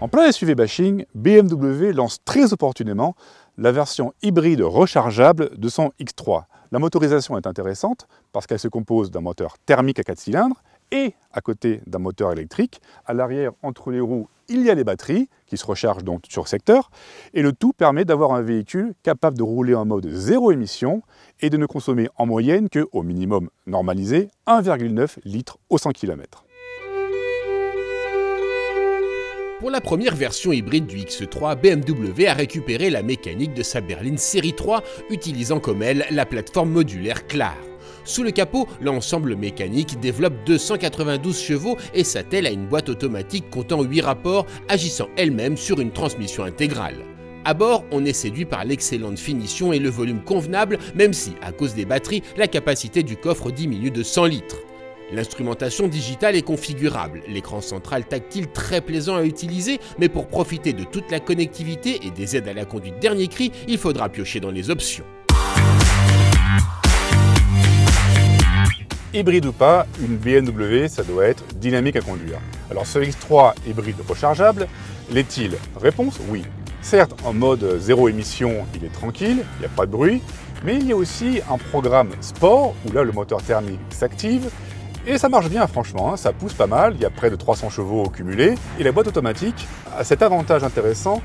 En plein SUV bashing, BMW lance très opportunément la version hybride rechargeable de son X3. La motorisation est intéressante parce qu'elle se compose d'un moteur thermique à 4 cylindres et à côté d'un moteur électrique. À l'arrière, entre les roues, il y a les batteries qui se rechargent donc sur secteur et le tout permet d'avoir un véhicule capable de rouler en mode zéro émission et de ne consommer en moyenne que, au minimum normalisé, 1,9 litres au 100 km. Pour la première version hybride du X3, BMW a récupéré la mécanique de sa berline série 3, utilisant comme elle la plateforme modulaire Clar. Sous le capot, l'ensemble mécanique développe 292 chevaux et s'attelle à une boîte automatique comptant 8 rapports, agissant elle-même sur une transmission intégrale. À bord, on est séduit par l'excellente finition et le volume convenable, même si, à cause des batteries, la capacité du coffre diminue de 100 litres. L'instrumentation digitale est configurable, l'écran central tactile très plaisant à utiliser, mais pour profiter de toute la connectivité et des aides à la conduite dernier cri, il faudra piocher dans les options. Hybride ou pas, une BMW, ça doit être dynamique à conduire. Alors ce X3 hybride rechargeable, l'est-il? Réponse, oui. Certes, en mode zéro émission, il est tranquille, il n'y a pas de bruit, mais il y a aussi un programme sport, où là le moteur thermique s'active, et ça marche bien franchement, ça pousse pas mal, il y a près de 300 chevaux cumulés, et la boîte automatique a cet avantage intéressant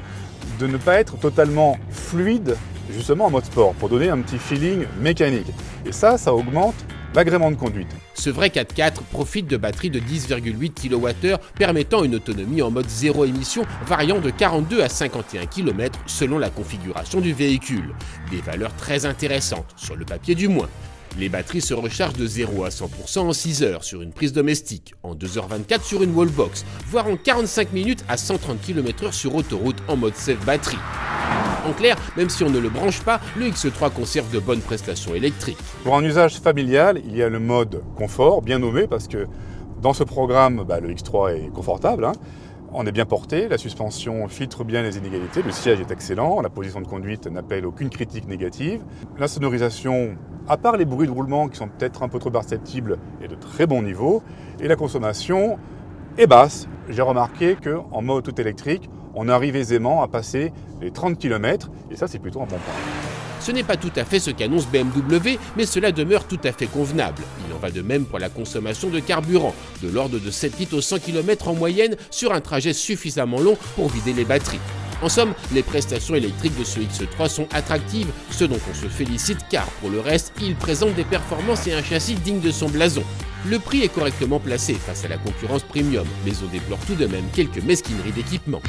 de ne pas être totalement fluide, justement en mode sport, pour donner un petit feeling mécanique. Et ça augmente l'agrément de conduite. Ce vrai 4x4 profite de batteries de 10,8 kWh permettant une autonomie en mode zéro émission variant de 42 à 51 km selon la configuration du véhicule. Des valeurs très intéressantes, sur le papier du moins. Les batteries se rechargent de 0 à 100% en 6 heures sur une prise domestique, en 2h24 sur une wallbox, voire en 45 minutes à 130 km/h sur autoroute en mode safe batterie. En clair, même si on ne le branche pas, le X3 conserve de bonnes prestations électriques. Pour un usage familial, il y a le mode confort, bien nommé, parce que dans ce programme, le X3 est confortable. On est bien porté, la suspension filtre bien les inégalités, le siège est excellent, la position de conduite n'appelle aucune critique négative. La sonorisation, à part les bruits de roulement qui sont peut-être un peu trop perceptibles, est de très bon niveau. Et la consommation est basse. J'ai remarqué qu'en mode tout électrique, on arrive aisément à passer les 30 km, et ça c'est plutôt un bon point. Ce n'est pas tout à fait ce qu'annonce BMW, mais cela demeure tout à fait convenable. Il en va de même pour la consommation de carburant, de l'ordre de 7 litres au 100 km en moyenne sur un trajet suffisamment long pour vider les batteries. En somme, les prestations électriques de ce X3 sont attractives, ce dont on se félicite car, pour le reste, il présente des performances et un châssis digne de son blason. Le prix est correctement placé face à la concurrence premium, mais on déplore tout de même quelques mesquineries d'équipement.